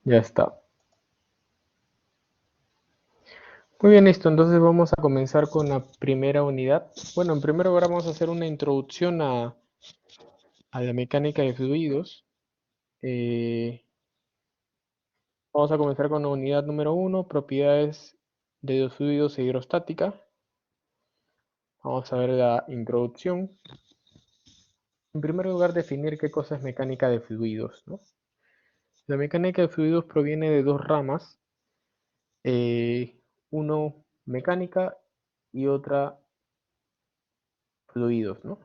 Ya está. Muy bien, listo. Entonces vamos a comenzar con la primera unidad. Bueno, en primer lugar vamos a hacer una introducción a la mecánica de fluidos. Eh, Vamos a comenzar con la unidad número uno, propiedades de los fluidos e hidrostática. Vamos a ver la introducción. En primer lugar, definir qué cosa es mecánica de fluidos, ¿no? La mecánica de fluidos proviene de dos ramas, uno mecánica y otra fluidos, ¿no?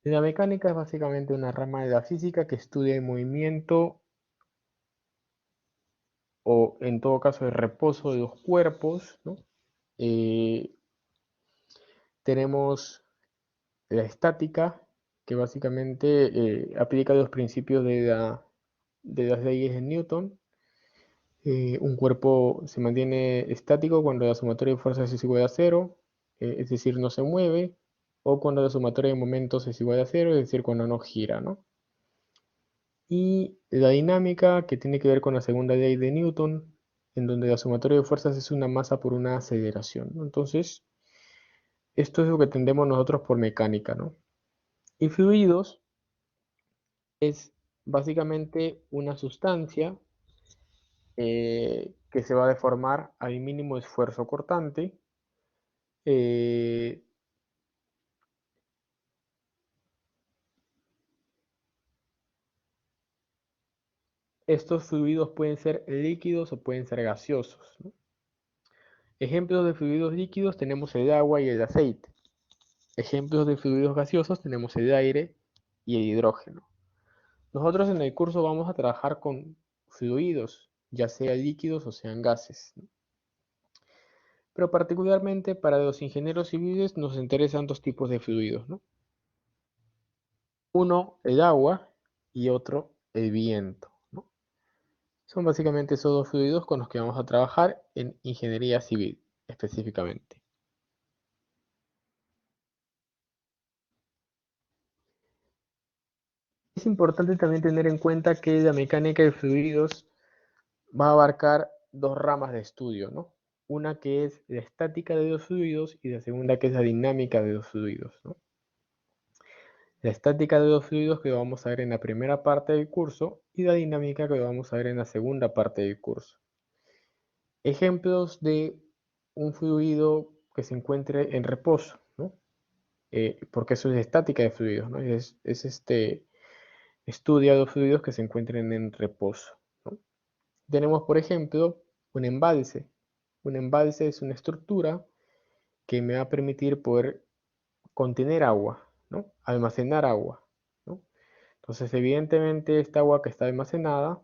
La mecánica es básicamente una rama de la física que estudia el movimiento o en todo caso el reposo de los cuerpos, ¿no? Eh, Tenemos la estática, que básicamente aplica los principios de las leyes de Newton. Un cuerpo se mantiene estático cuando la sumatoria de fuerzas es igual a cero, es decir, no se mueve, o cuando la sumatoria de momentos es igual a cero, es decir, cuando no gira, ¿no? Y la dinámica, que tiene que ver con la segunda ley de Newton, en donde la sumatoria de fuerzas es una masa por una aceleración, ¿no? Entonces, esto es lo que entendemos nosotros por mecánica, ¿no? Y fluidos es básicamente una sustancia que se va a deformar al mínimo esfuerzo cortante. Eh, Estos fluidos pueden ser líquidos o pueden ser gaseosos, ¿no? Ejemplos de fluidos líquidos tenemos el agua y el aceite. Ejemplos de fluidos gaseosos tenemos el aire y el hidrógeno. Nosotros en el curso vamos a trabajar con fluidos, ya sean líquidos o sean gases, ¿no? Pero particularmente para los ingenieros civiles nos interesan dos tipos de fluidos, ¿no? Uno, el agua y otro, el viento, ¿no? Son básicamente esos dos fluidos con los que vamos a trabajar en ingeniería civil específicamente. Es importante también tener en cuenta que la mecánica de fluidos va a abarcar dos ramas de estudio, ¿no? Una que es la estática de los fluidos y la segunda que es la dinámica de los fluidos, ¿no? La estática de los fluidos que vamos a ver en la primera parte del curso y la dinámica que vamos a ver en la segunda parte del curso. Ejemplos de un fluido que se encuentre en reposo, ¿no? Porque eso es estática de fluidos, ¿no? Estudia los fluidos que se encuentren en reposo, ¿no? Tenemos, por ejemplo, un embalse. Un embalse es una estructura que me va a permitir poder contener agua, ¿no? Almacenar agua, ¿no? Entonces, evidentemente, esta agua que está almacenada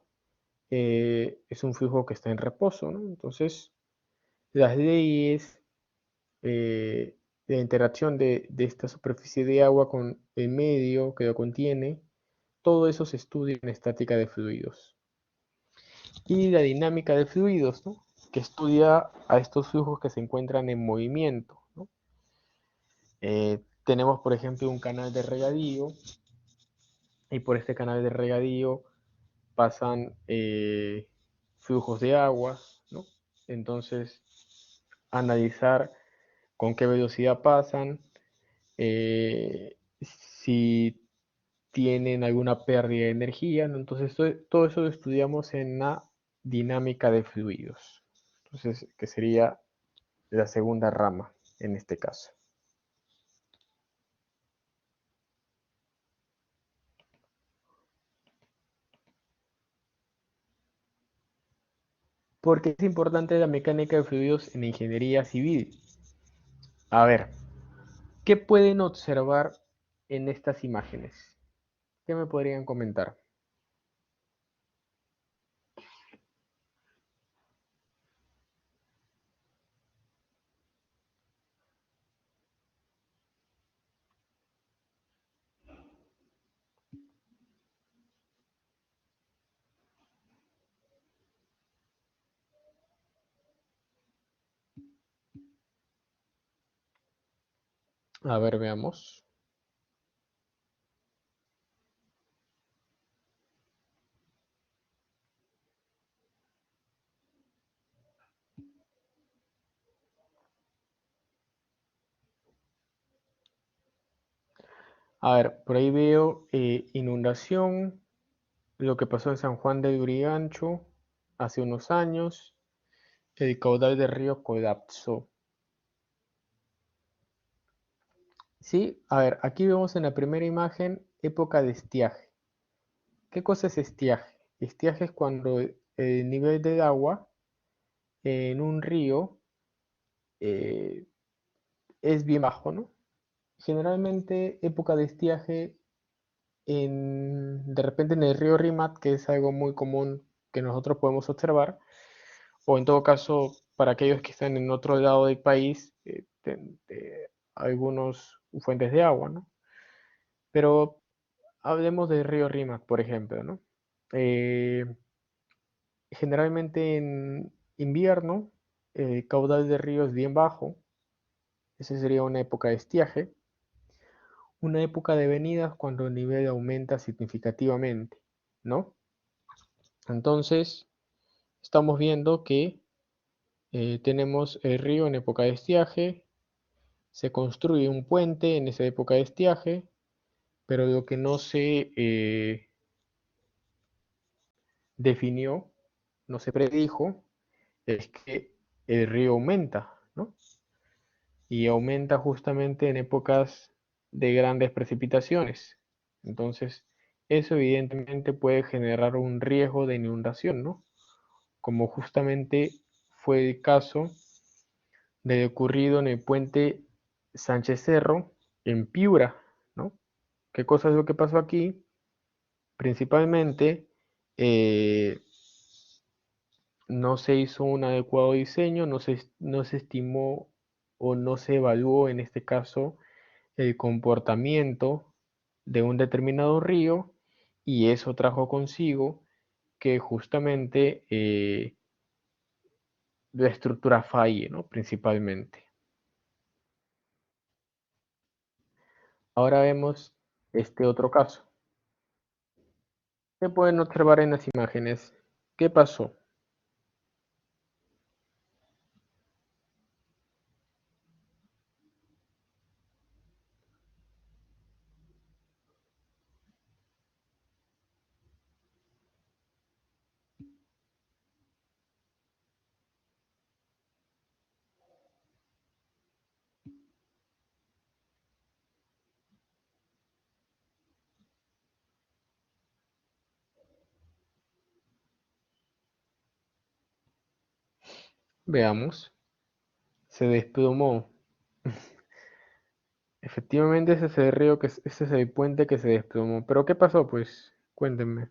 es un flujo que está en reposo, ¿no? Entonces, las leyes de interacción de esta superficie de agua con el medio que lo contiene, todo eso se estudia en estática de fluidos. Y la dinámica de fluidos, ¿no? Que estudia a estos flujos que se encuentran en movimiento, ¿no? Tenemos, por ejemplo, un canal de regadío y por este canal de regadío pasan flujos de agua, ¿no? Entonces, analizar con qué velocidad pasan, si tienen alguna pérdida de energía, ¿no? Entonces, todo eso lo estudiamos en la dinámica de fluidos. Entonces, que sería la segunda rama en este caso. ¿Por qué es importante la mecánica de fluidos en ingeniería civil? A ver, ¿qué pueden observar en estas imágenes? ¿Qué me podrían comentar? A ver, veamos. A ver, por ahí veo inundación, lo que pasó en San Juan de Lurigancho hace unos años, el caudal del río colapsó. Sí, a ver, aquí vemos en la primera imagen época de estiaje. ¿Qué cosa es estiaje? Estiaje es cuando el nivel del agua en un río eh, es bien bajo, ¿no? Generalmente época de estiaje de repente en el río Rímac, que es algo muy común que nosotros podemos observar, o en todo caso para aquellos que están en otro lado del país, algunos fuentes de agua, ¿no? Pero hablemos del río Rímac, por ejemplo, ¿no? Eh, Generalmente en invierno el caudal del río es bien bajo, esa sería una época de estiaje, una época de venidas cuando el nivel aumenta significativamente, ¿no? Entonces, estamos viendo que tenemos el río en época de estiaje, se construye un puente en esa época de estiaje, pero lo que no se definió, no se predijo, es que el río aumenta, ¿no? Y aumenta justamente en épocas de grandes precipitaciones. Entonces, eso evidentemente puede generar un riesgo de inundación, ¿no? Como justamente fue el caso de lo ocurrido en el puente Sánchez Cerro en Piura, ¿no? ¿Qué cosa es lo que pasó aquí? Principalmente, eh, no se hizo un adecuado diseño, no se estimó o no se evaluó en este caso el comportamiento de un determinado río y eso trajo consigo que justamente la estructura falle, ¿no? Principalmente. Ahora vemos este otro caso. ¿Qué pueden observar en las imágenes? ¿Qué pasó? Veamos. Se desplomó. Efectivamente, ese es el río ese es el puente que se desplomó. Pero ¿qué pasó? Pues cuéntenme.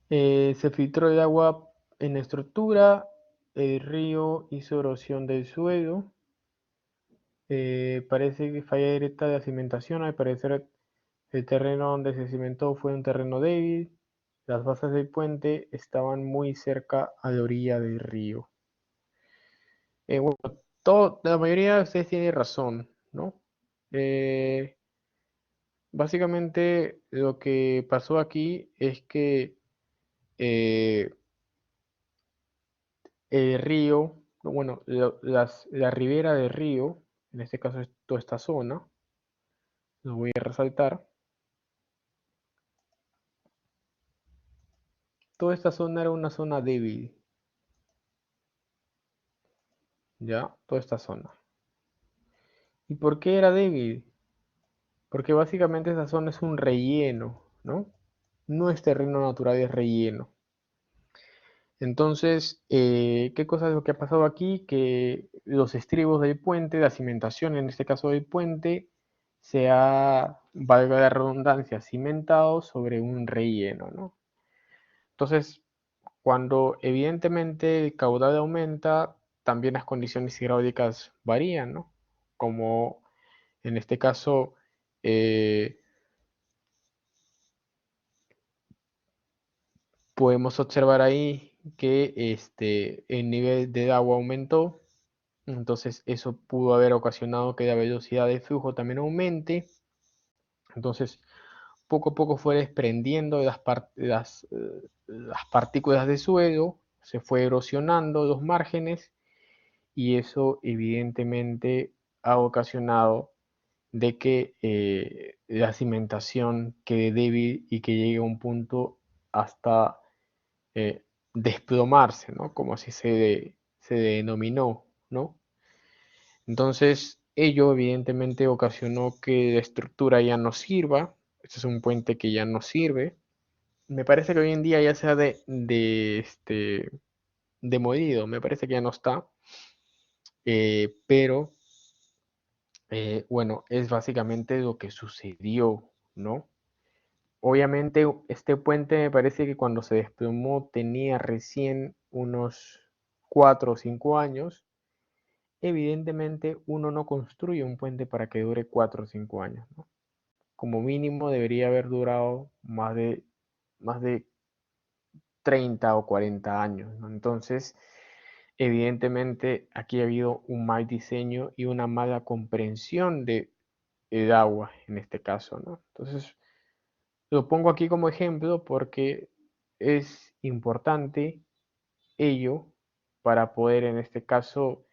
Se filtró el agua en la estructura, el río hizo erosión del suelo, parece que falla directa de la cimentación, al parecer el terreno donde se cimentó fue un terreno débil, las bases del puente estaban muy cerca a la orilla del río. Bueno, la mayoría de ustedes tienen razón, ¿no? Eh, Básicamente lo que pasó aquí es que eh, el río, bueno, la ribera del río, en este caso es toda esta zona, lo voy a resaltar, toda esta zona era una zona débil, ¿ya? Toda esta zona. ¿Y por qué era débil? Porque básicamente esa zona es un relleno, ¿no? No es terreno natural, es relleno. Entonces, ¿qué cosa es lo que ha pasado aquí? Que los estribos del puente, la cimentación en este caso del puente, se ha, valga la redundancia, cimentado sobre un relleno, ¿no? Entonces, cuando evidentemente el caudal aumenta, también las condiciones hidráulicas varían, ¿no? Como en este caso, eh, podemos observar ahí que el nivel de agua aumentó, entonces eso pudo haber ocasionado que la velocidad de flujo también aumente, entonces poco a poco fue desprendiendo las partículas de suelo, se fue erosionando los márgenes y eso evidentemente ha ocasionado de que la cimentación quede débil y que llegue a un punto hasta desplomarse, ¿no? Como así se denominó, ¿no? Entonces, ello evidentemente ocasionó que la estructura ya no sirva. Este es un puente que ya no sirve. Me parece que hoy en día ya se ha demolido, me parece que ya no está. Pero, bueno, es básicamente lo que sucedió, ¿no? Obviamente, este puente me parece que cuando se desplomó tenía recién unos 4 o 5 años. Evidentemente, uno no construye un puente para que dure 4 o 5 años, ¿no? Como mínimo debería haber durado más de 30 o 40 años, ¿no? Entonces, evidentemente, aquí ha habido un mal diseño y una mala comprensión del agua en este caso, ¿no? Entonces, lo pongo aquí como ejemplo porque es importante ello para poder en este caso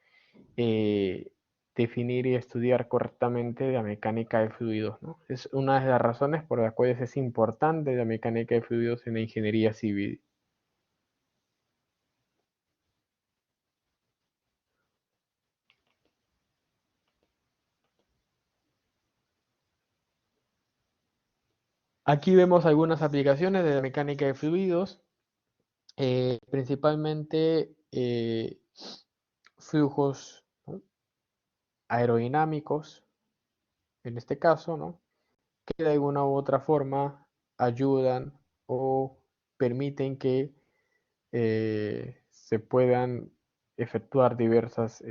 eh, definir y estudiar correctamente la mecánica de fluidos, ¿no? Es una de las razones por las cuales es importante la mecánica de fluidos en la ingeniería civil. Aquí vemos algunas aplicaciones de la mecánica de fluidos, principalmente flujos, ¿no? Aerodinámicos, en este caso, ¿no? Que de alguna u otra forma ayudan o permiten que se puedan efectuar diversas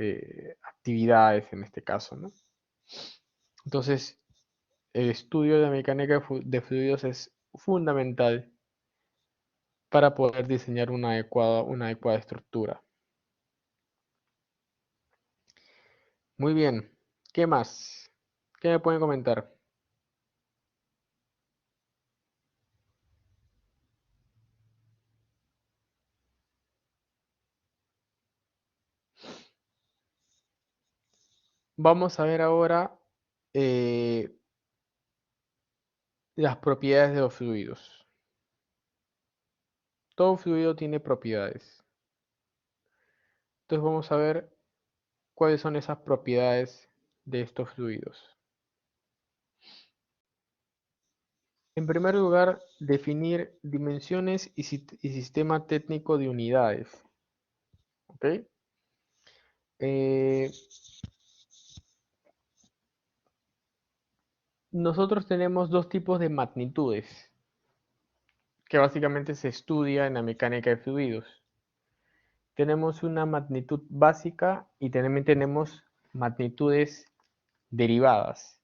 actividades en este caso, ¿no? Entonces, el estudio de la mecánica de fluidos es fundamental para poder diseñar una adecuada estructura. Muy bien, ¿qué más? ¿Qué me pueden comentar? Vamos a ver ahora eh, las propiedades de los fluidos. Todo fluido tiene propiedades. Entonces vamos a ver cuáles son esas propiedades de estos fluidos. En primer lugar, definir dimensiones y sistema técnico de unidades. ¿Ok? Eh, nosotros tenemos dos tipos de magnitudes que básicamente se estudia en la mecánica de fluidos. Tenemos una magnitud básica y también tenemos magnitudes derivadas.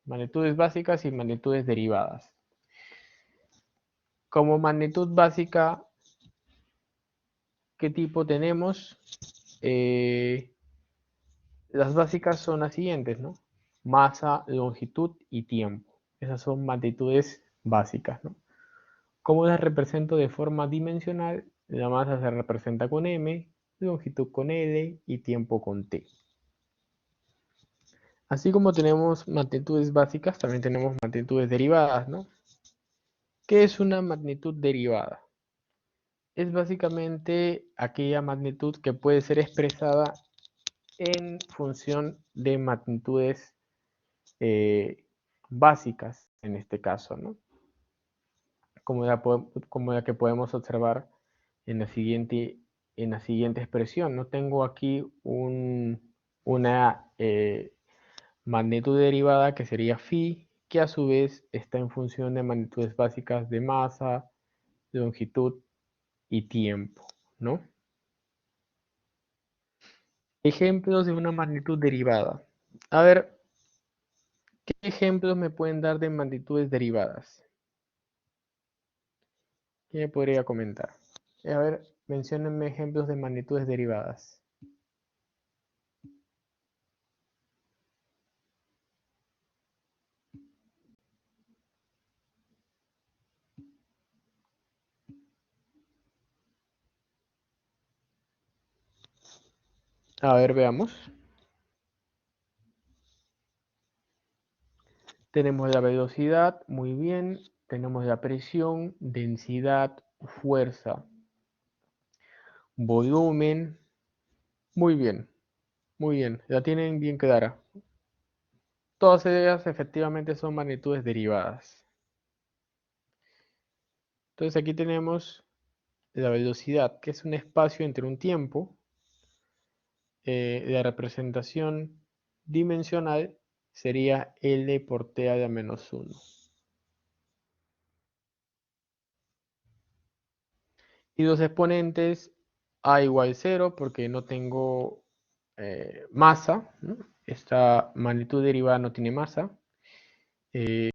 Magnitudes básicas y magnitudes derivadas. Como magnitud básica, ¿qué tipo tenemos? Las básicas son las siguientes, ¿no? Masa, longitud y tiempo. Esas son magnitudes básicas, ¿no? ¿Cómo las represento de forma dimensional? La masa se representa con m, longitud con L y tiempo con T. Así como tenemos magnitudes básicas, también tenemos magnitudes derivadas, ¿no? ¿Qué es una magnitud derivada? Es básicamente aquella magnitud que puede ser expresada en función de magnitudes eh, básicas en este caso, ¿no? Como la que podemos observar en la siguiente expresión. No tengo aquí una magnitud derivada que sería phi, que a su vez está en función de magnitudes básicas de masa, longitud y tiempo, ¿no? Ejemplos de una magnitud derivada. A ver, ¿qué ejemplos me pueden dar de magnitudes derivadas? ¿Quién me podría comentar? A ver, menciónenme ejemplos de magnitudes derivadas. A ver, veamos. Tenemos la velocidad, muy bien. Tenemos la presión, densidad, fuerza, volumen. Muy bien, muy bien. La tienen bien clara. Todas ellas efectivamente son magnitudes derivadas. Entonces aquí tenemos la velocidad, que es un espacio entre un tiempo. La representación dimensional sería L por T a la menos 1. Y los exponentes A igual 0 porque no tengo masa, ¿no? Esta magnitud derivada no tiene masa. B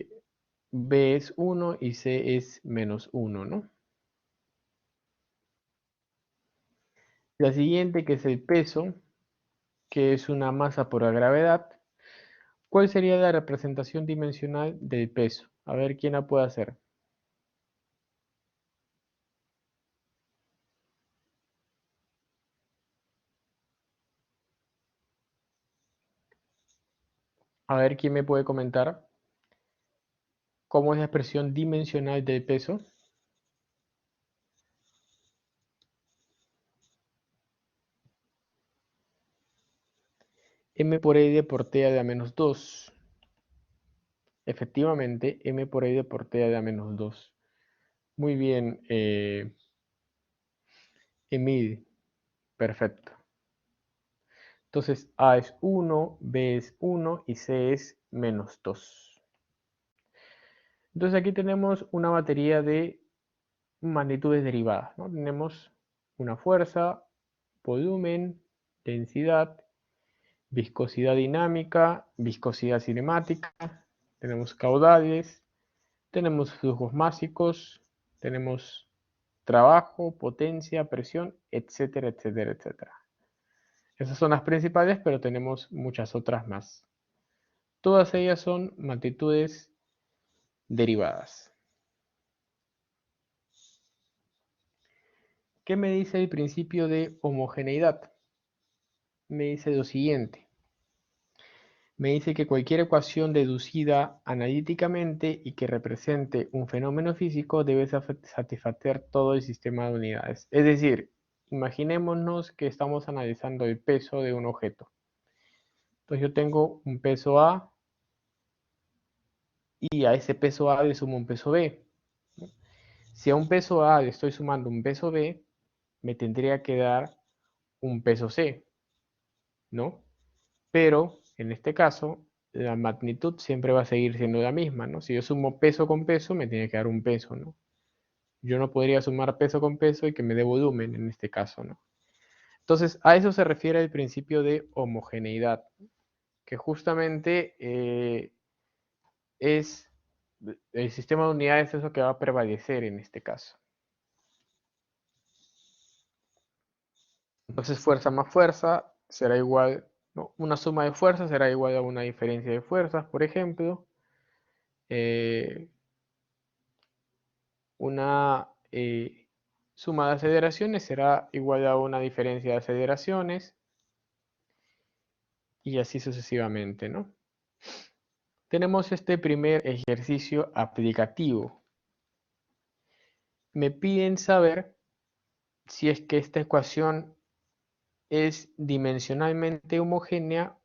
es 1 y C es menos 1, ¿no? La siguiente, que es el peso, que es una masa por la gravedad. ¿Cuál sería la representación dimensional del peso? A ver quién la puede hacer. A ver quién me puede comentar cómo es la expresión dimensional del peso. M por E por T a la menos 2. Efectivamente, M por E por T a la menos 2. Muy bien, Emil. Perfecto. Entonces, A es 1, B es 1 y C es menos 2. Entonces aquí tenemos una batería de magnitudes derivadas, ¿no? Tenemos una fuerza, volumen, densidad, viscosidad dinámica, viscosidad cinemática, tenemos caudales, tenemos flujos másicos, tenemos trabajo, potencia, presión, etcétera, etcétera, etcétera. Esas son las principales, pero tenemos muchas otras más. Todas ellas son magnitudes derivadas. ¿Qué me dice el principio de homogeneidad? Me dice lo siguiente. Me dice que cualquier ecuación deducida analíticamente y que represente un fenómeno físico debe satisfacer todo el sistema de unidades. Es decir, imaginémonos que estamos analizando el peso de un objeto. Entonces yo tengo un peso A y a ese peso A le sumo un peso B. Si a un peso A le estoy sumando un peso B, me tendría que dar un peso C, ¿no? Pero en este caso, la magnitud siempre va a seguir siendo la misma, ¿no? Si yo sumo peso con peso, me tiene que dar un peso, ¿no? Yo no podría sumar peso con peso y que me dé volumen en este caso, ¿no? Entonces, a eso se refiere el principio de homogeneidad, que justamente es el sistema de unidades es lo que va a prevalecer en este caso. Entonces, fuerza más fuerza será igual, ¿no? Una suma de fuerzas será igual a una diferencia de fuerzas, por ejemplo. Eh, una suma de aceleraciones será igual a una diferencia de aceleraciones y así sucesivamente, ¿no? Tenemos este primer ejercicio aplicativo. Me piden saber si es que esta ecuación es dimensionalmente homogénea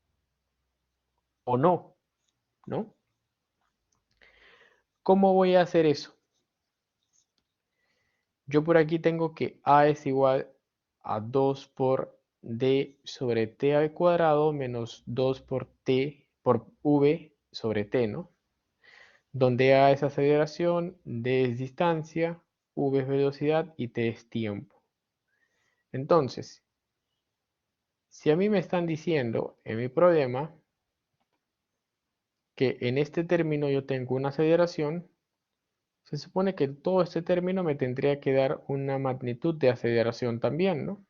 o no, ¿no? ¿Cómo voy a hacer eso? Yo por aquí tengo que A es igual a 2 por D sobre T al cuadrado menos 2 por T por V sobre T, ¿no? Donde A es aceleración, D es distancia, V es velocidad y T es tiempo. Entonces, Si a mí me están diciendo en mi problema que en este término yo tengo una aceleración, se supone que todo este término me tendría que dar una magnitud de aceleración también, ¿no?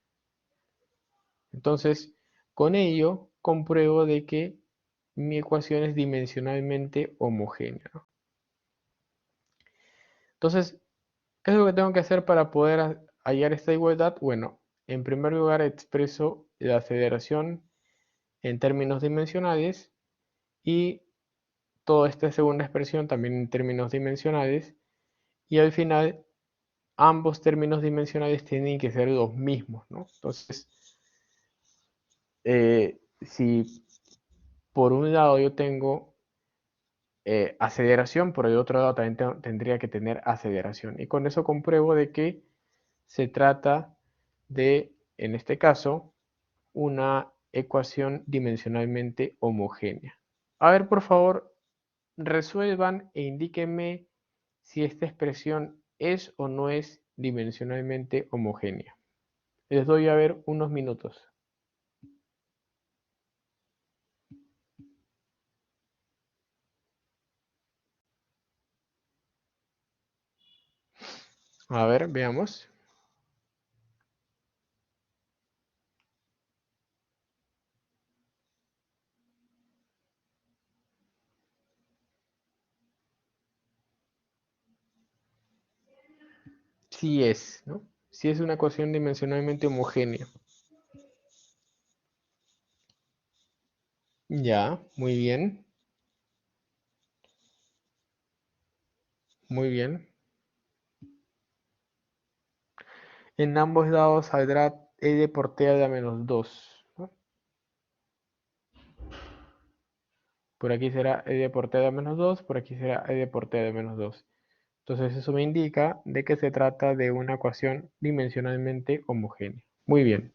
Entonces, con ello compruebo de que mi ecuación es dimensionalmente homogénea, ¿no? Entonces, ¿qué es lo que tengo que hacer para poder hallar esta igualdad? Bueno, en primer lugar expreso la aceleración en términos dimensionales y toda esta segunda expresión también en términos dimensionales, y al final ambos términos dimensionales tienen que ser los mismos, ¿no? Entonces, si por un lado yo tengo aceleración, por el otro lado también tendría que tener aceleración. Y con eso compruebo de que se trata de, en este caso, una ecuación dimensionalmente homogénea. A ver, por favor, resuelvan e indíquenme si esta expresión es o no es dimensionalmente homogénea. Les doy a ver unos minutos. A ver, veamos. Sí es, ¿no? Sí es una ecuación dimensionalmente homogénea. Ya, muy bien, muy bien. En ambos lados saldrá e por t a la menos 2, ¿no? Por aquí será e por t a la menos 2, por aquí será e por t a la menos 2. Entonces eso me indica de que se trata de una ecuación dimensionalmente homogénea. Muy bien.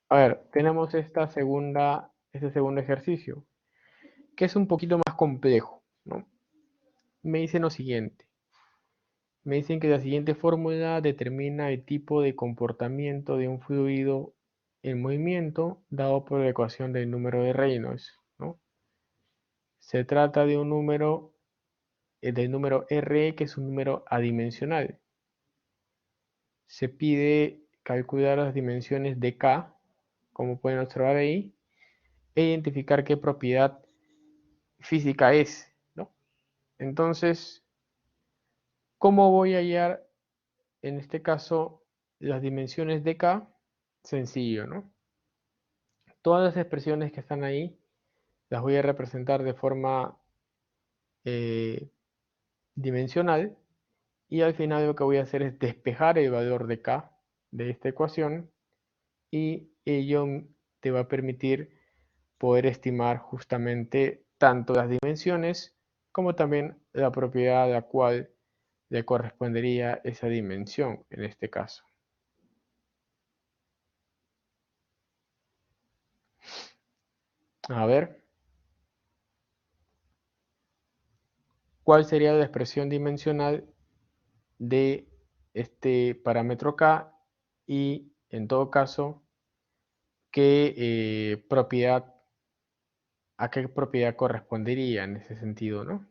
A ver, tenemos este segundo ejercicio, que es un poquito más complejo, ¿no? Me dicen lo siguiente. Me dicen que la siguiente fórmula determina el tipo de comportamiento de un fluido en movimiento dado por la ecuación del número de Reynolds, ¿no? Se trata de un número, del número R, que es un número adimensional. Se pide calcular las dimensiones de K, como pueden observar ahí, e identificar qué propiedad física es, ¿no? Entonces, ¿cómo voy a hallar, en este caso, las dimensiones de K? Sencillo, ¿no? Todas las expresiones que están ahí las voy a representar de forma eh, dimensional, y al final lo que voy a hacer es despejar el valor de K de esta ecuación, y ello te va a permitir poder estimar justamente tanto las dimensiones como también la propiedad a la cual le correspondería esa dimensión en este caso. A ver, ¿cuál sería la expresión dimensional de este parámetro K? Y en todo caso, ¿a qué propiedad correspondería en ese sentido, ¿no?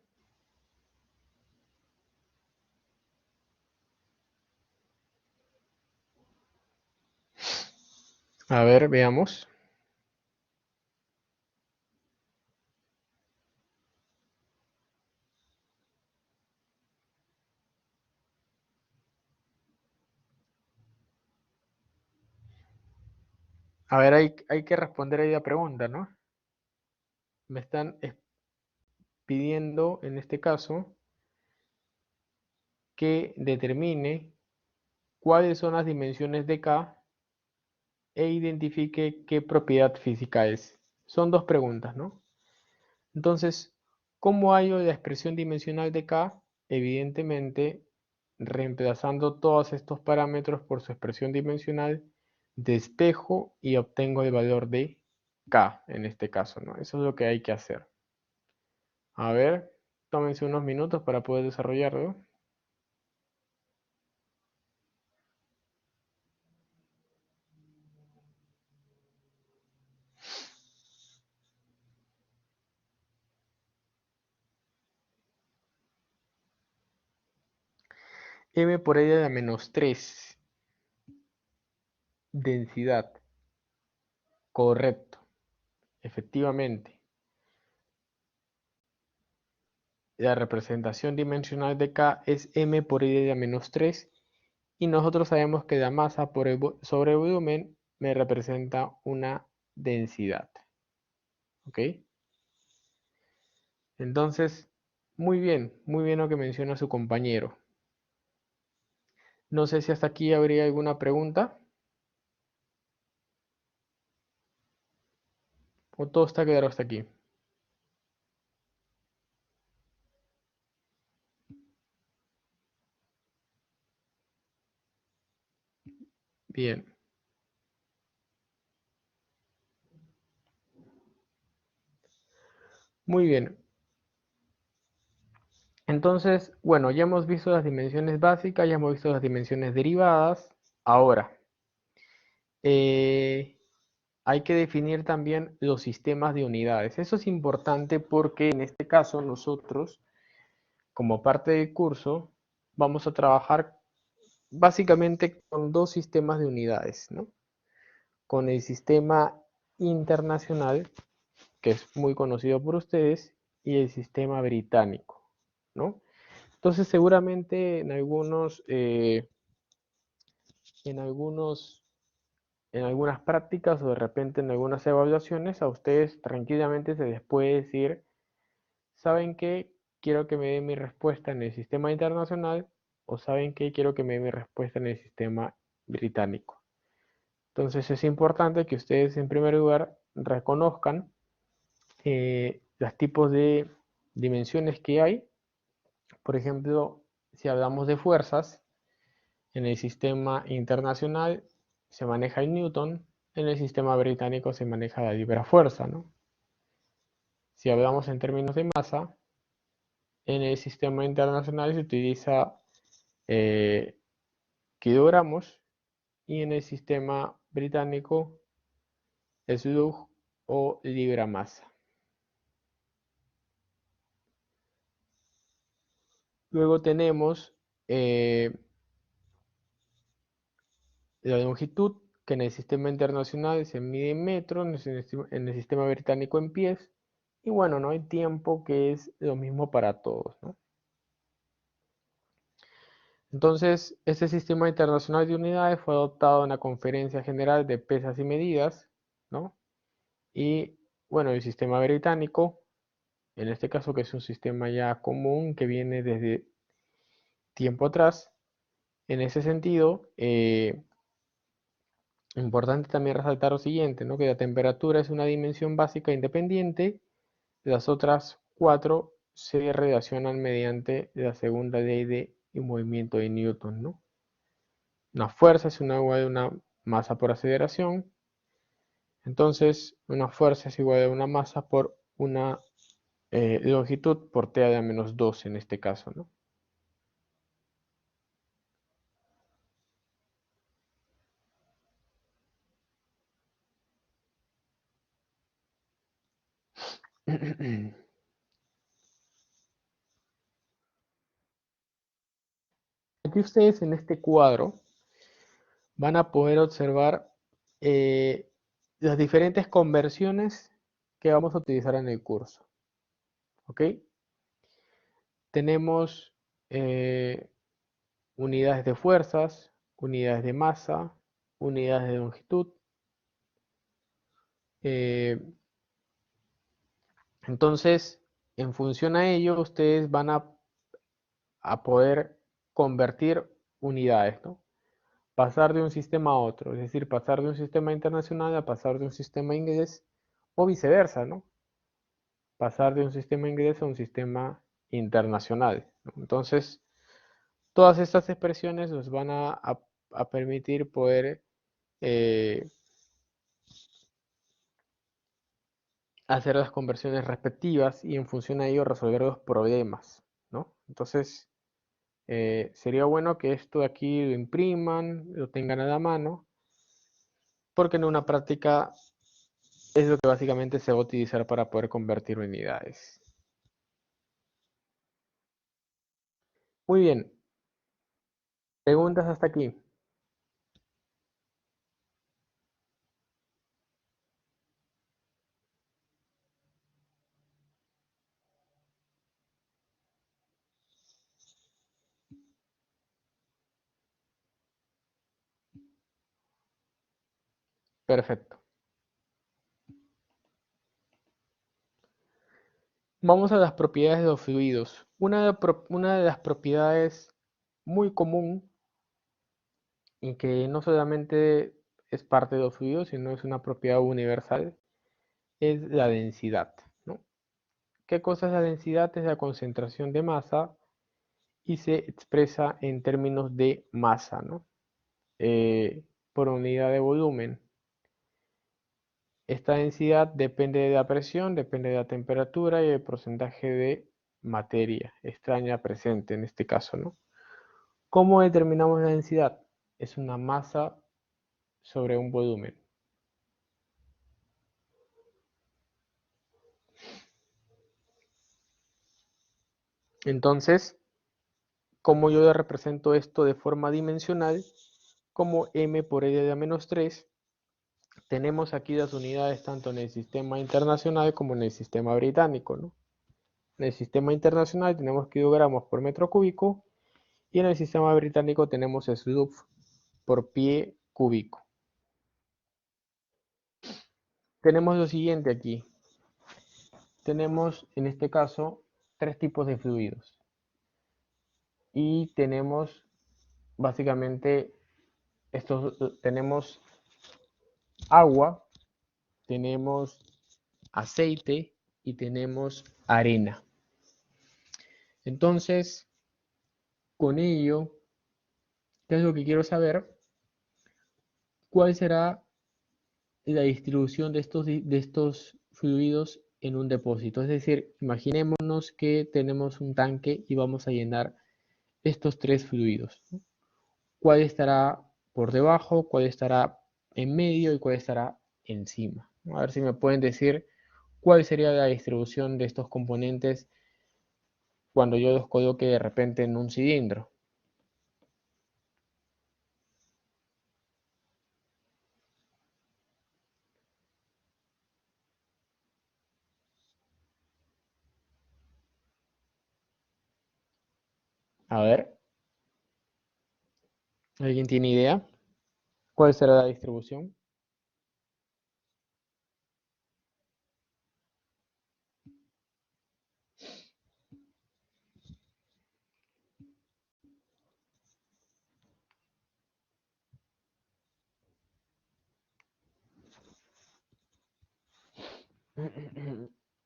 A ver, veamos. A ver, hay que responder ahí la pregunta, ¿no? Me están pidiendo, en este caso, que determine cuáles son las dimensiones de K e identifique qué propiedad física es. Son dos preguntas, ¿no? Entonces, ¿cómo hallo la expresión dimensional de K? Evidentemente, reemplazando todos estos parámetros por su expresión dimensional, despejo y obtengo el valor de K en este caso, ¿no? Eso es lo que hay que hacer. A ver, tómense unos minutos para poder desarrollarlo. m por e a la menos 3. Densidad. Correcto. Efectivamente. La representación dimensional de K es m por e a la menos 3. Y nosotros sabemos que la masa sobre volumen me representa una densidad. ¿Ok? Entonces, muy bien lo que menciona su compañero. No sé si hasta aquí habría alguna pregunta. O todo está claro hasta aquí. Bien. Muy bien. Entonces, bueno, ya hemos visto las dimensiones básicas, ya hemos visto las dimensiones derivadas. Ahora, eh, hay que definir también los sistemas de unidades. Eso es importante porque en este caso nosotros, como parte del curso, vamos a trabajar básicamente con dos sistemas de unidades, ¿no? Con el sistema internacional, que es muy conocido por ustedes, y el sistema británico, ¿no? Entonces, seguramente en algunos, en algunas prácticas o de repente en algunas evaluaciones, a ustedes tranquilamente se les puede decir, ¿saben qué? Quiero que me den mi respuesta en el sistema internacional o ¿saben qué? Quiero que me den mi respuesta en el sistema británico. Entonces es importante que ustedes en primer lugar reconozcan los tipos de dimensiones que hay. Por ejemplo, si hablamos de fuerzas, en el sistema internacional se maneja el Newton, en el sistema británico se maneja la libra fuerza, ¿no? Si hablamos en términos de masa, en el sistema internacional se utiliza eh, kilogramos y en el sistema británico es lug o libra masa. Luego tenemos la longitud, que en el sistema internacional se mide en metros, en el sistema británico en pies. Y bueno, no hay tiempo, que es lo mismo para todos, ¿no? Entonces, este sistema internacional de unidades fue adoptado en la Conferencia General de Pesas y Medidas, ¿no? Y bueno, el sistema británico, en este caso que es un sistema ya común que viene desde tiempo atrás, en ese sentido, importante también resaltar lo siguiente, ¿no? Que la temperatura es una dimensión básica independiente, las otras cuatro se relacionan mediante la segunda ley de movimiento de Newton, ¿no? Una fuerza es una igual a una masa por aceleración, entonces una fuerza es igual a una masa por una longitud por t a la menos 2 en este caso, ¿no? Aquí ustedes en este cuadro van a poder observar eh, las diferentes conversiones que vamos a utilizar en el curso. ¿Ok? Tenemos unidades de fuerzas, unidades de masa, unidades de longitud. Eh, entonces, en función a ello, ustedes van a poder convertir unidades, ¿no? Pasar de un sistema a otro, es decir, pasar de un sistema internacional a pasar de un sistema inglés o viceversa, ¿no? Pasar de un sistema inglés a un sistema internacional, ¿no? Entonces, todas estas expresiones nos van a permitir poder eh, hacer las conversiones respectivas y en función a ello resolver los problemas, ¿no? Entonces, sería bueno que esto de aquí lo impriman, lo tengan a la mano, porque en una práctica es lo que básicamente se va a utilizar para poder convertir unidades. Muy bien. Preguntas hasta aquí. Perfecto. Vamos a las propiedades de los fluidos. Una de las propiedades muy común y que no solamente es parte de los fluidos, sino es una propiedad universal, es la densidad, ¿no? ¿Qué cosa es la densidad? Es la concentración de masa y se expresa en términos de masa, ¿no? Por unidad de volumen. Esta densidad depende de la presión, depende de la temperatura y del porcentaje de materia extraña presente en este caso, ¿no? ¿Cómo determinamos la densidad? Es una masa sobre un volumen. Entonces, como yo le represento esto de forma dimensional, como m por e a la menos 3, tenemos aquí las unidades tanto en el sistema internacional como en el sistema británico, ¿no? En el sistema internacional tenemos kilogramos por metro cúbico y en el sistema británico tenemos Slough por pie cúbico. Tenemos lo siguiente aquí. Tenemos en este caso tres tipos de fluidos y tenemos básicamente tenemos agua, tenemos aceite y tenemos arena. Entonces, con ello, ¿qué es lo que quiero saber? ¿Cuál será la distribución de estos fluidos en un depósito? Es decir, imaginémonos que tenemos un tanque y vamos a llenar estos tres fluidos, ¿no? ¿Cuál estará por debajo, cuál estará en medio y cuál estará encima? A ver si me pueden decir cuál sería la distribución de estos componentes cuando yo los coloque de repente en un cilindro. A ver, ¿alguien tiene idea? ¿Cuál será la distribución?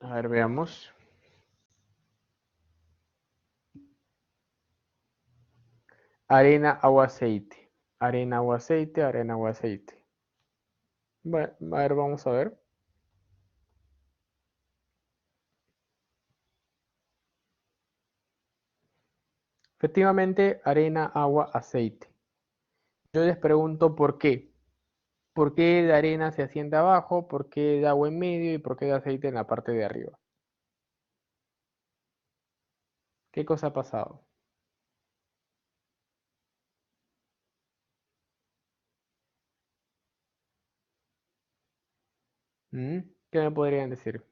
A ver, veamos. Arena, agua, aceite. Arena, agua, aceite, arena, agua, aceite. Bueno, a ver, vamos a ver. Efectivamente, arena, agua, aceite. Yo les pregunto por qué. ¿Por qué de arena se asienta abajo? ¿Por qué de agua en medio? ¿Y por qué de aceite en la parte de arriba? ¿Qué cosa ha pasado? ¿Mm? ¿Qué me podrían decir?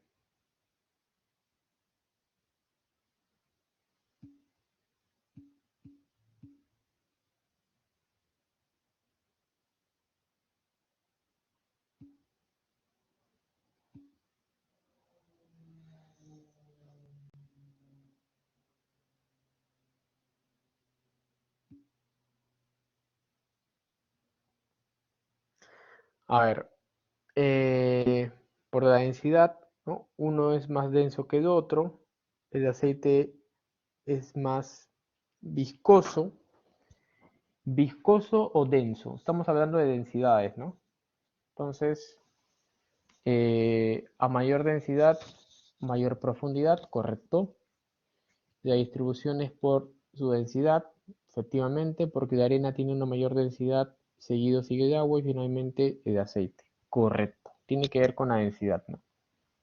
A ver, por la densidad, ¿no? Uno es más denso que el otro. El aceite es más viscoso. ¿Viscoso o denso? Estamos hablando de densidades, ¿no? Entonces, a mayor densidad, mayor profundidad, correcto. La distribución es por su densidad, efectivamente, porque la arena tiene una mayor densidad, seguido sigue el agua y finalmente el aceite. Correcto. Tiene que ver con la densidad, ¿no?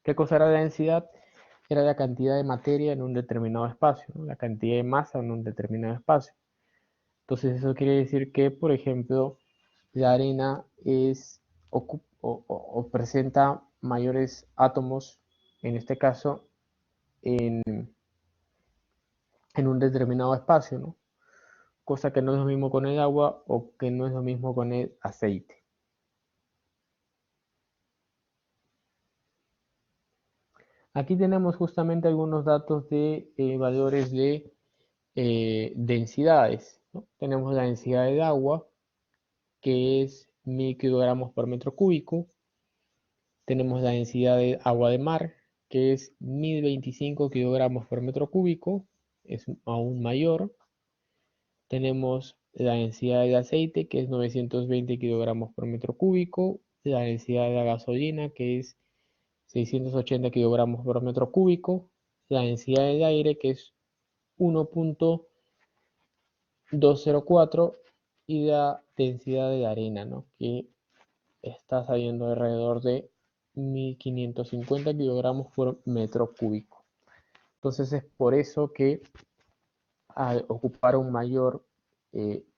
¿Qué cosa era la densidad? Era la cantidad de materia en un determinado espacio, ¿no? La cantidad de masa en un determinado espacio. Entonces eso quiere decir que, por ejemplo, la arena o presenta mayores átomos, en este caso, en, en un determinado espacio, ¿no? Cosa que no es lo mismo con el agua o que no es lo mismo con el aceite. Aquí tenemos justamente algunos datos de valores de densidades, ¿no? Tenemos la densidad del agua, que es 1000 kilogramos por metro cúbico. Tenemos la densidad de agua de mar, que es 1025 kilogramos por metro cúbico, es aún mayor. Tenemos la densidad de aceite, que es 920 kilogramos por metro cúbico. La densidad de la gasolina, que es 680 kilogramos por metro cúbico. La densidad del aire, que es 1.204. Y la densidad de la arena, ¿no? Que está saliendo alrededor de 1550 kilogramos por metro cúbico. Entonces es por eso que al ocupar un mayor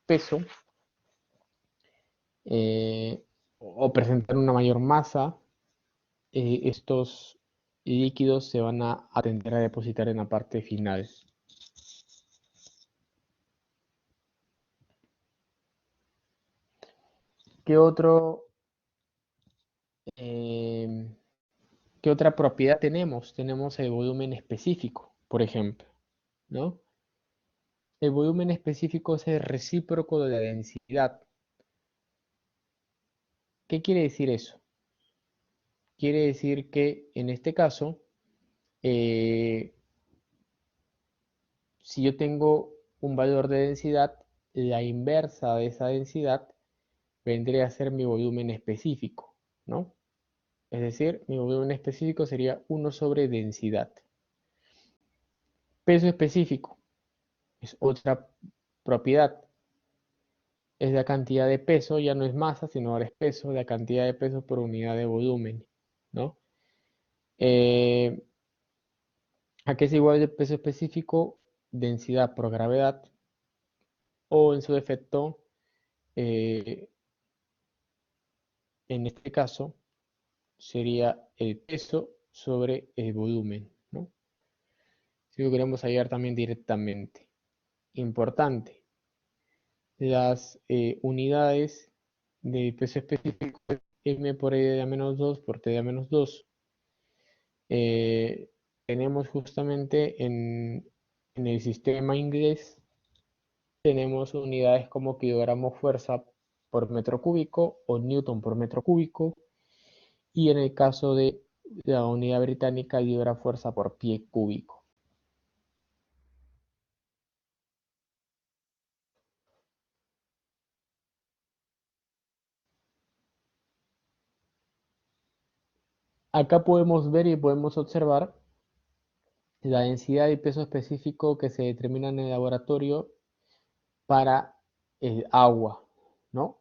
peso o presentar una mayor masa, estos líquidos se van a tender a depositar en la parte final. ¿Qué otro, eh, ¿qué otra propiedad tenemos? Tenemos el volumen específico, por ejemplo, ¿no? El volumen específico es el recíproco de la densidad. ¿Qué quiere decir eso? Quiere decir que en este caso, eh, si yo tengo un valor de densidad, la inversa de esa densidad vendría a ser mi volumen específico, ¿no? Es decir, mi volumen específico sería 1 sobre densidad. Peso específico es otra propiedad. Es la cantidad de peso, ya no es masa, sino ahora es peso, la cantidad de peso por unidad de volumen, ¿no? Eh, ¿A qué es igual el peso específico? Densidad por gravedad, o en su defecto, eh, en este caso, sería el peso sobre el volumen, ¿no? Si lo queremos hallar también directamente. Importante, las unidades de peso específico es m por e a menos 2 por t a menos 2. Tenemos justamente en el sistema inglés, tenemos unidades como kilogramo fuerza por metro cúbico o newton por metro cúbico, y en el caso de la unidad británica, libra fuerza por pie cúbico. Acá podemos ver y podemos observar la densidad y peso específico que se determinan en el laboratorio para el agua, ¿no?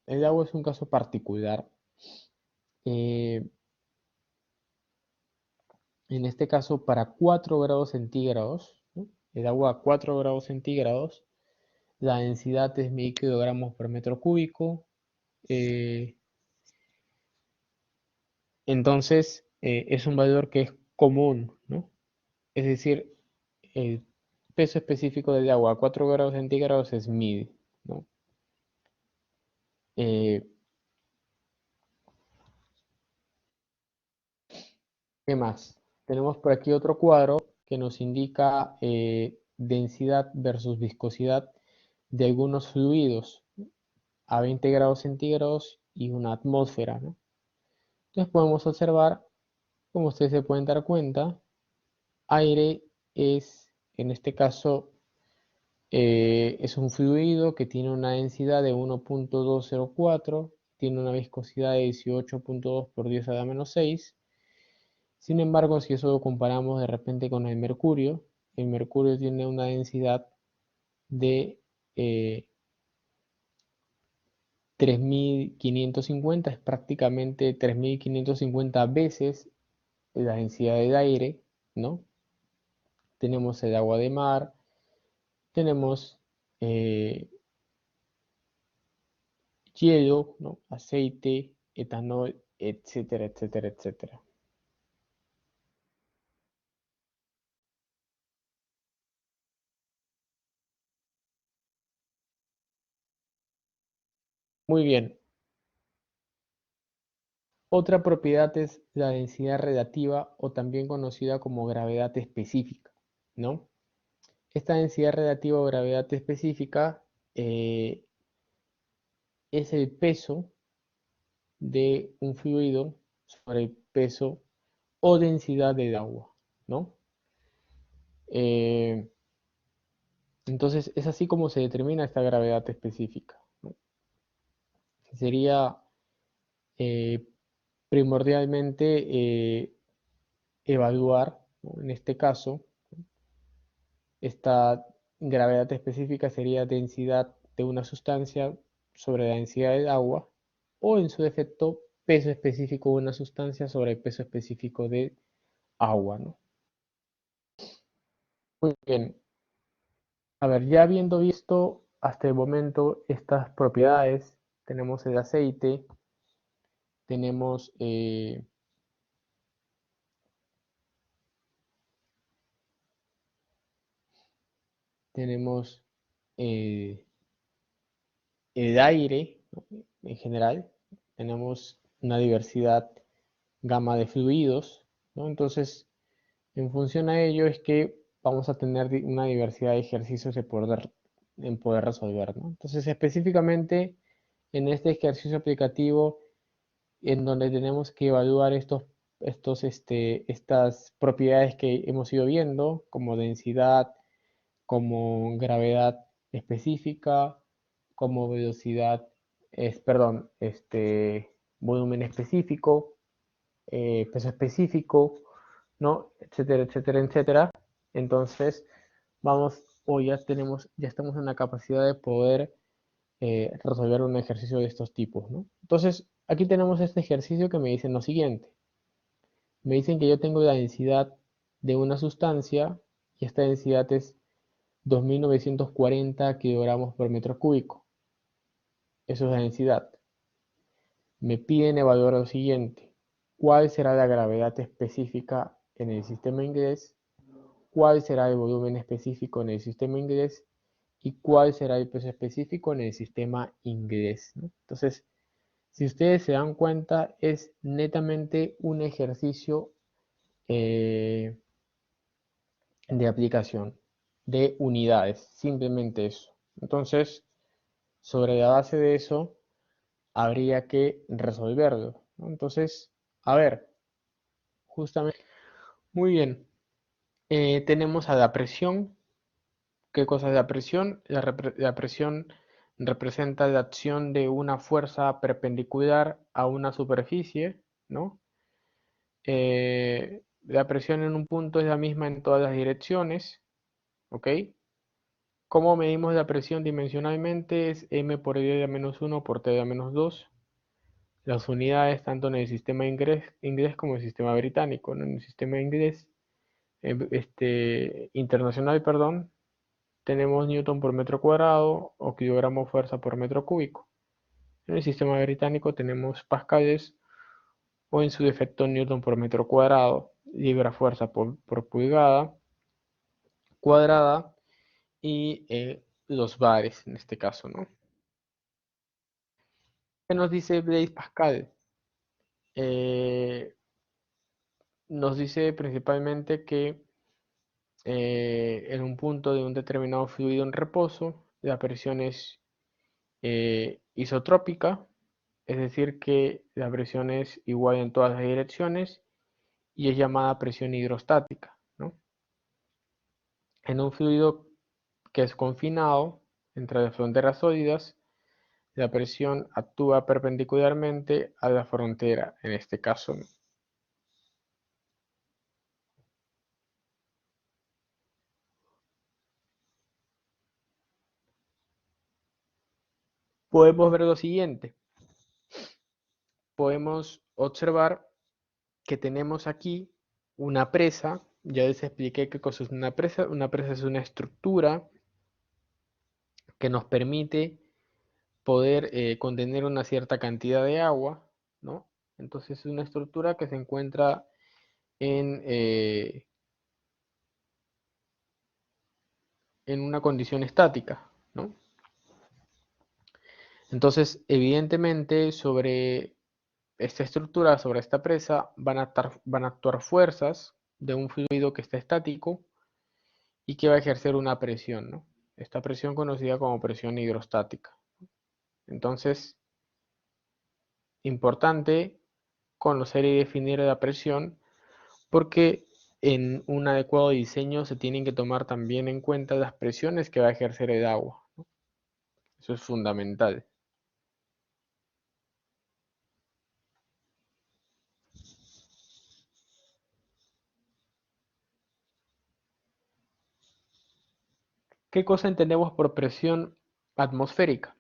El agua es un caso particular. Eh, en este caso, para 4 grados centígrados, ¿no? El agua a 4 grados centígrados, la densidad es 1000 kilogramos por metro cúbico. eh, entonces, es un valor que es común, ¿no? Es decir, el peso específico del agua a 4 grados centígrados es 1000, ¿no? Eh, ¿Qué más? Tenemos por aquí otro cuadro que nos indica densidad versus viscosidad de algunos fluidos a 20 grados centígrados y una atmósfera, ¿no? Entonces podemos observar, como ustedes se pueden dar cuenta, aire es, en este caso, es un fluido que tiene una densidad de 1.204, tiene una viscosidad de 18.2 por 10 a la menos 6. Sin embargo, si eso lo comparamos de repente con el mercurio tiene una densidad de 3550, es prácticamente 3550 veces la densidad del aire, ¿no? Tenemos el agua de mar, tenemos hielo, ¿no? Aceite, etanol, etcétera, etcétera, etcétera. Muy bien. Otra propiedad es la densidad relativa o también conocida como gravedad específica, ¿no? Esta densidad relativa o gravedad específica eh, es el peso de un fluido sobre el peso o densidad del agua, ¿no? Eh, entonces es así como se determina esta gravedad específica, ¿no? Sería eh, primordialmente evaluar, ¿no? En este caso, esta gravedad específica sería densidad de una sustancia sobre la densidad del agua o en su defecto peso específico de una sustancia sobre el peso específico de agua, ¿no? Muy bien. A ver, ya habiendo visto hasta el momento estas propiedades, tenemos el aceite, tenemos, tenemos eh, el aire, ¿no? En general, tenemos una diversidad gama de fluidos, ¿no? Entonces, en función a ello es que vamos a tener una diversidad de ejercicios en poder resolver, ¿no? Entonces, específicamente en este ejercicio aplicativo, en donde tenemos que evaluar estas propiedades que hemos ido viendo, como densidad, como gravedad específica, como velocidad, perdón, volumen específico, peso específico, ¿no? Etcétera, etcétera, etcétera. Entonces, vamos, o ya estamos en la capacidad de poder resolver un ejercicio de estos tipos, ¿no? Entonces, aquí tenemos este ejercicio que me dicen lo siguiente. Me dicen que yo tengo la densidad de una sustancia y esta densidad es 2940 kilogramos por metro cúbico. Eso es la densidad. Me piden evaluar lo siguiente. ¿Cuál será la gravedad específica en el sistema inglés? ¿Cuál será el volumen específico en el sistema inglés? ¿Y cuál será el peso específico en el sistema inglés, ¿no? Entonces, si ustedes se dan cuenta, es netamente un ejercicio eh, de aplicación de unidades, simplemente eso. Entonces, sobre la base de eso, habría que resolverlo, ¿no? Entonces, a ver, justamente, muy bien, tenemos a la presión. ¿Qué cosa es la presión? La presión representa la acción de una fuerza perpendicular a una superficie, ¿no? La presión en un punto es la misma en todas las direcciones, ¿ok? ¿Cómo medimos la presión dimensionalmente? Es m por e a menos 1 por t a menos 2. Las unidades tanto en el sistema inglés como en el sistema británico, ¿no? En el sistema inglés, internacional, perdón, tenemos newton por metro cuadrado o kilogramo fuerza por metro cúbico. En el sistema británico tenemos pascales o en su defecto newton por metro cuadrado, libra fuerza por pulgada cuadrada y los bares en este caso, ¿no? ¿Qué nos dice Blaise Pascal? Eh, Nos dice principalmente que en un punto de un determinado fluido en reposo, la presión es isotrópica, es decir, que la presión es igual en todas las direcciones y es llamada presión hidrostática, ¿no? En un fluido que es confinado entre las fronteras sólidas, la presión actúa perpendicularmente a la frontera, en este caso, ¿no? Podemos ver lo siguiente. Podemos observar que tenemos aquí una presa. Ya les expliqué qué cosa es una presa. Una presa es una estructura que nos permite poder contener una cierta cantidad de agua, ¿no? Entonces es una estructura que se encuentra en, en una condición estática, ¿no? Entonces, evidentemente, sobre esta estructura, sobre esta presa, van a actuar fuerzas de un fluido que está estático y que va a ejercer una presión, ¿no? Esta presión conocida como presión hidrostática. Entonces, importante conocer y definir la presión porque en un adecuado diseño se tienen que tomar también en cuenta las presiones que va a ejercer el agua. Eso es fundamental. ¿Qué cosa entendemos por presión atmosférica?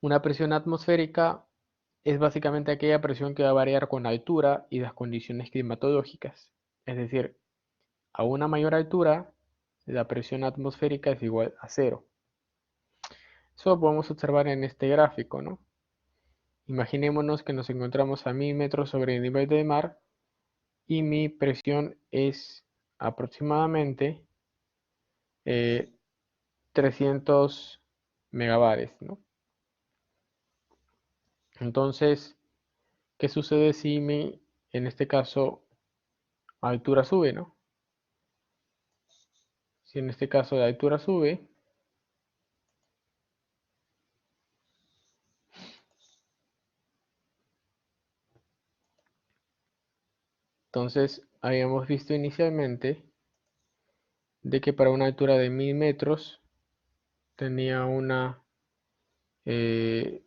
Una presión atmosférica es básicamente aquella presión que va a variar con la altura y las condiciones climatológicas. Es decir, a una mayor altura, la presión atmosférica es igual a cero. Eso lo podemos observar en este gráfico, ¿no? Imaginémonos que nos encontramos a 1000 metros sobre el nivel del mar y mi presión es aproximadamente 300 megabares, ¿no? Entonces, ¿qué sucede si en este caso, altura sube, ¿no? Si en este caso la altura sube, entonces habíamos visto inicialmente de que para una altura de 1000 metros tenía eh,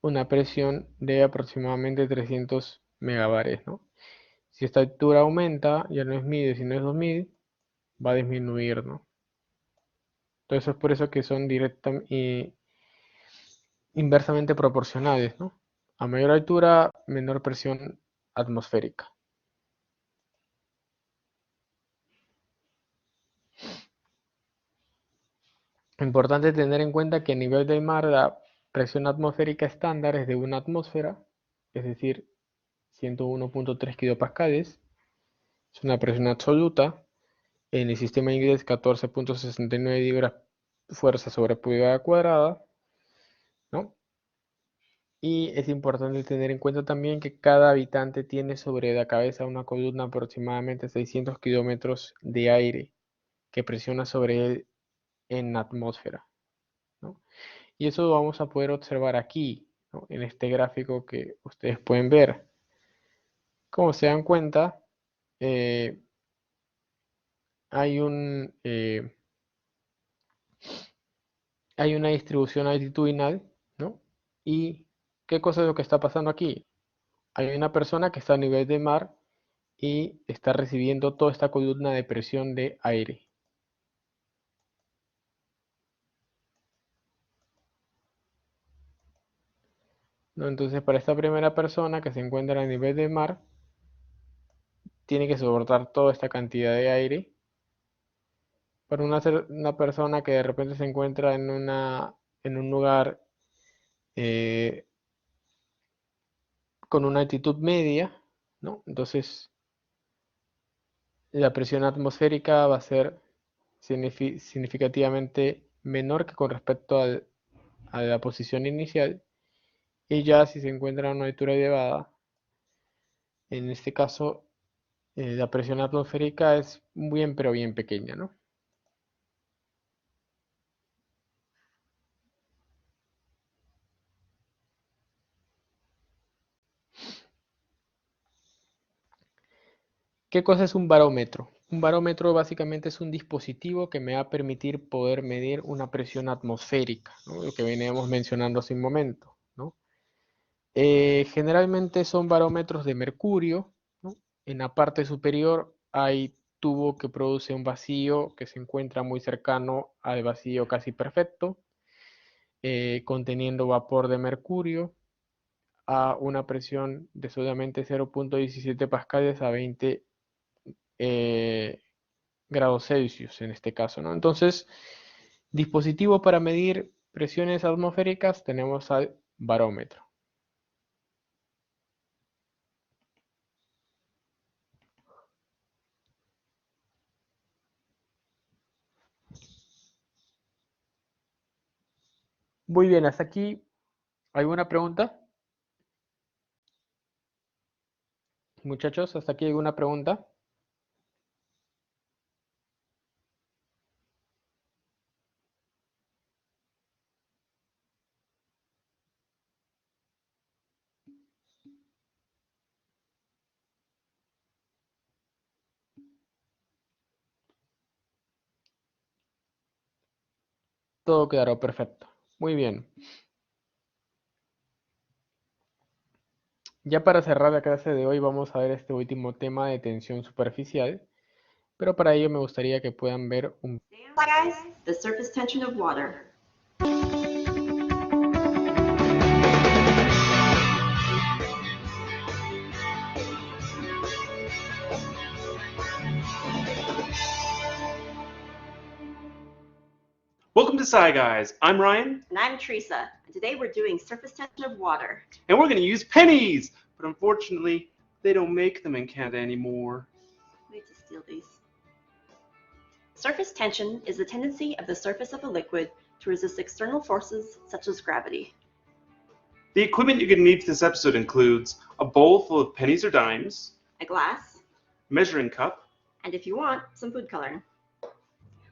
una presión de aproximadamente 300 megabares, ¿no? Si esta altura aumenta, ya no es 1000, sino es 2000, va a disminuir, ¿no? Entonces es por eso que son inversamente proporcionales, ¿no? A mayor altura, menor presión atmosférica. Importante tener en cuenta que a nivel del mar la presión atmosférica estándar es de una atmósfera, es decir, 101.3 kilopascales. Es una presión absoluta. En el sistema inglés 14.69 libras fuerza sobre pulgada cuadrada, ¿no? Y es importante tener en cuenta también que cada habitante tiene sobre la cabeza una columna aproximadamente 600 kilómetros de aire que presiona sobre él en la atmósfera, ¿no? Y eso lo vamos a poder observar aquí, ¿no? En este gráfico que ustedes pueden ver. Como se dan cuenta, eh, hay hay una distribución altitudinal, ¿no? ¿Y qué cosa es lo que está pasando aquí? Hay una persona que está a nivel de mar y está recibiendo toda esta columna de presión de aire, ¿no? Entonces, para esta primera persona que se encuentra a nivel de mar, tiene que soportar toda esta cantidad de aire. Para una persona que de repente se encuentra en un lugar eh, con una altitud media, ¿no? Entonces, la presión atmosférica va a ser significativamente menor que con respecto a la posición inicial. Y ya si se encuentra a una altura elevada, en este caso la presión atmosférica es bien pero bien pequeña, ¿no? ¿Qué cosa es un barómetro? Un barómetro básicamente es un dispositivo que me va a permitir poder medir una presión atmosférica, ¿no? Lo que veníamos mencionando hace un momento, ¿no? Generalmente son barómetros de mercurio, ¿no? En la parte superior hay tubo que produce un vacío que se encuentra muy cercano al vacío casi perfecto, conteniendo vapor de mercurio a una presión de solamente 0.17 pascales a 20 grados Celsius en este caso, ¿no? Entonces, dispositivo para medir presiones atmosféricas tenemos al barómetro. Muy bien, hasta aquí, ¿alguna pregunta? Muchachos, hasta aquí alguna pregunta. Todo quedará perfecto. Muy bien. Ya para cerrar la clase de hoy vamos a ver este último tema de tensión superficial, pero para ello me gustaría que puedan ver un... Guys, the surface tension of water. Welcome to Sci Guys. I'm Ryan. And I'm Teresa, and today we're doing surface tension of water. And we're going to use pennies, but unfortunately, they don't make them in Canada anymore. We need to steal these. Surface tension is the tendency of the surface of a liquid to resist external forces such as gravity. The equipment you're going to need for this episode includes a bowl full of pennies or dimes, a glass, measuring cup, and if you want, some food coloring.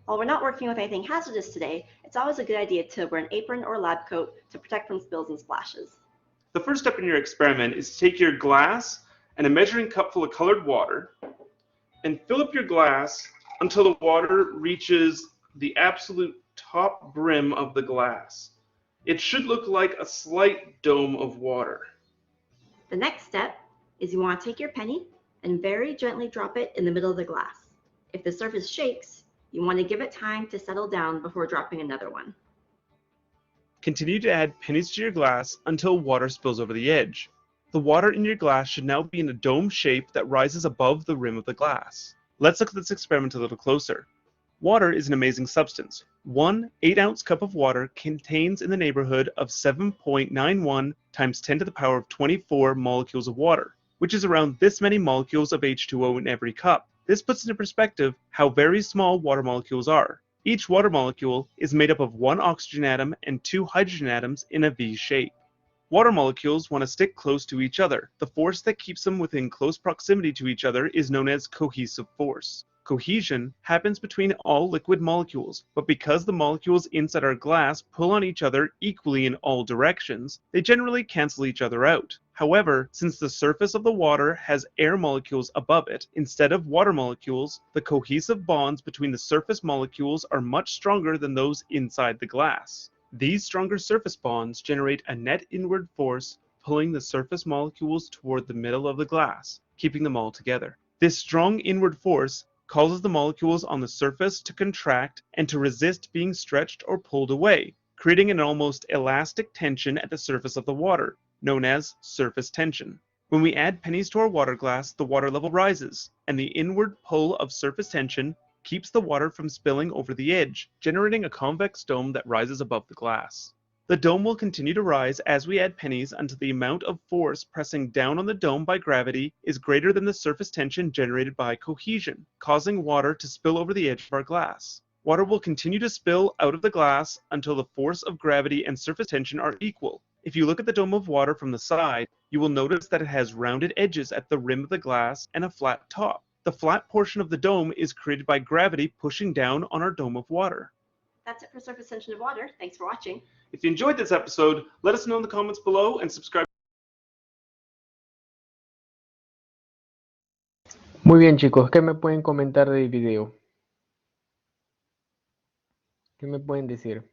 While we're not working with anything hazardous today, it's always a good idea to wear an apron or lab coat to protect from spills and splashes. The first step in your experiment is to take your glass and a measuring cup full of colored water and fill up your glass until the water reaches the absolute top brim of the glass. It should look like a slight dome of water. The next step is you want to take your penny and very gently drop it in the middle of the glass. If the surface shakes, you want to give it time to settle down before dropping another one. Continue to add pennies to your glass until water spills over the edge. The water in your glass should now be in a dome shape that rises above the rim of the glass. Let's look at this experiment a little closer. Water is an amazing substance. One 8-ounce cup of water contains in the neighborhood of 7.91 times 10 to the power of 24 molecules of water, which is around this many molecules of H2O in every cup. This puts into perspective how very small water molecules are. Each water molecule is made up of one oxygen atom and 2 hydrogen atoms in a V shape. Water molecules want to stick close to each other. The force that keeps them within close proximity to each other is known as cohesive force. Cohesion happens between all liquid molecules, but because the molecules inside our glass pull on each other equally in all directions, they generally cancel each other out. However, since the surface of the water has air molecules above it instead of water molecules, the cohesive bonds between the surface molecules are much stronger than those inside the glass. These stronger surface bonds generate a net inward force pulling the surface molecules toward the middle of the glass, keeping them all together. This strong inward force causes the molecules on the surface to contract and to resist being stretched or pulled away, creating an almost elastic tension at the surface of the water, known as surface tension. When we add pennies to our water glass, the water level rises, and the inward pull of surface tension keeps the water from spilling over the edge, generating a convex dome that rises above the glass. The dome will continue to rise as we add pennies until the amount of force pressing down on the dome by gravity is greater than the surface tension generated by cohesion, causing water to spill over the edge of our glass. Water will continue to spill out of the glass until the force of gravity and surface tension are equal. If you look at the dome of water from the side, you will notice that it has rounded edges at the rim of the glass and a flat top. The flat portion of the dome is created by gravity pushing down on our dome of water. That's it for surface tension of water. Thanks for watching. If you enjoyed this episode, let us know in the comments below and subscribe. Muy bien, chicos, ¿qué me pueden comentar del video? ¿Qué me pueden decir?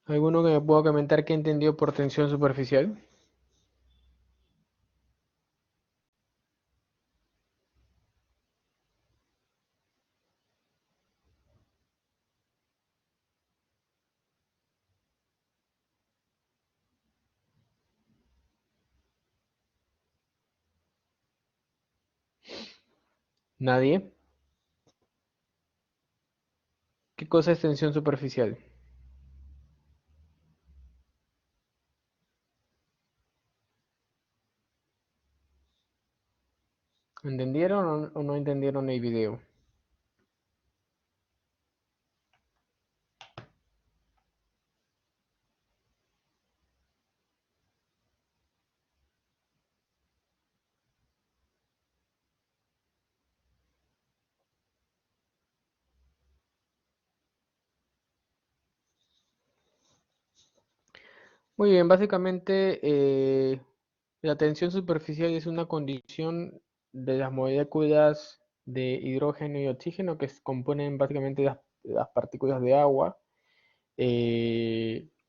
¿Alguno que me pueda comentar qué entendió por tensión superficial? ¿Nadie? ¿Qué cosa es tensión superficial? ¿Entendieron o no entendieron el video? Muy bien, básicamente la tensión superficial es una condición de las moléculas de hidrógeno y oxígeno que se componen básicamente las partículas de agua.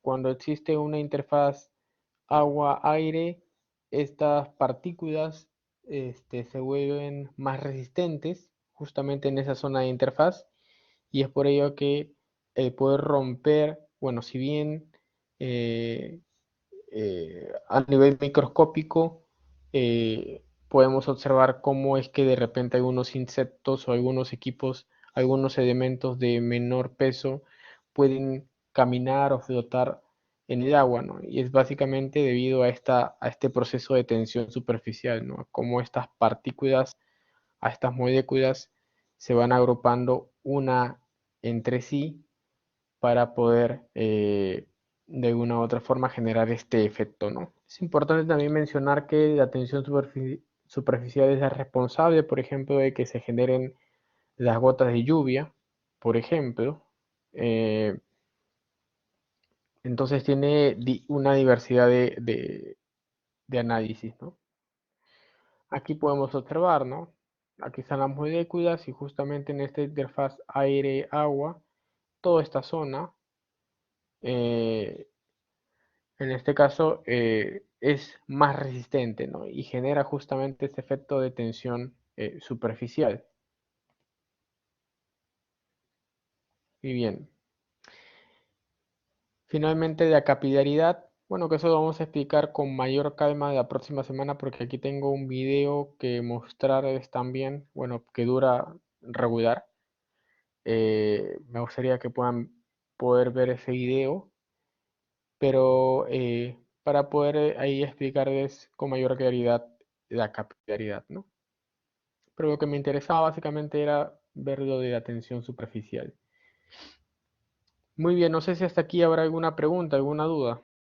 Cuando existe una interfaz agua-aire, estas partículas se vuelven más resistentes justamente en esa zona de interfaz y es por ello que el poder romper, bueno, si bien eh, a nivel microscópico podemos observar cómo es que de repente algunos insectos o algunos equipos, algunos elementos de menor peso pueden caminar o flotar en el agua, ¿no? Y es básicamente debido a este proceso de tensión superficial, ¿no? Cómo estas partículas, a estas moléculas se van agrupando una entre sí para poder de alguna u otra forma generar este efecto, ¿no? Es importante también mencionar que la tensión superficial es la responsable, por ejemplo, de que se generen las gotas de lluvia, por ejemplo. Eh, entonces tiene una diversidad de análisis, ¿no? Aquí podemos observar, ¿no? Aquí están las moléculas y justamente en esta interfaz aire-agua, toda esta zona eh, en este caso es más resistente, ¿no? Y genera justamente este efecto de tensión superficial. Y bien, finalmente la capilaridad, bueno, que eso lo vamos a explicar con mayor calma la próxima semana porque aquí tengo un video que mostrarles también, bueno, que dura regular. Me gustaría que puedan poder ver ese video, pero para poder ahí explicarles con mayor claridad la capilaridad, ¿no? Pero lo que me interesaba básicamente era ver lo de la tensión superficial. Muy bien, no sé si hasta aquí habrá alguna pregunta, alguna duda.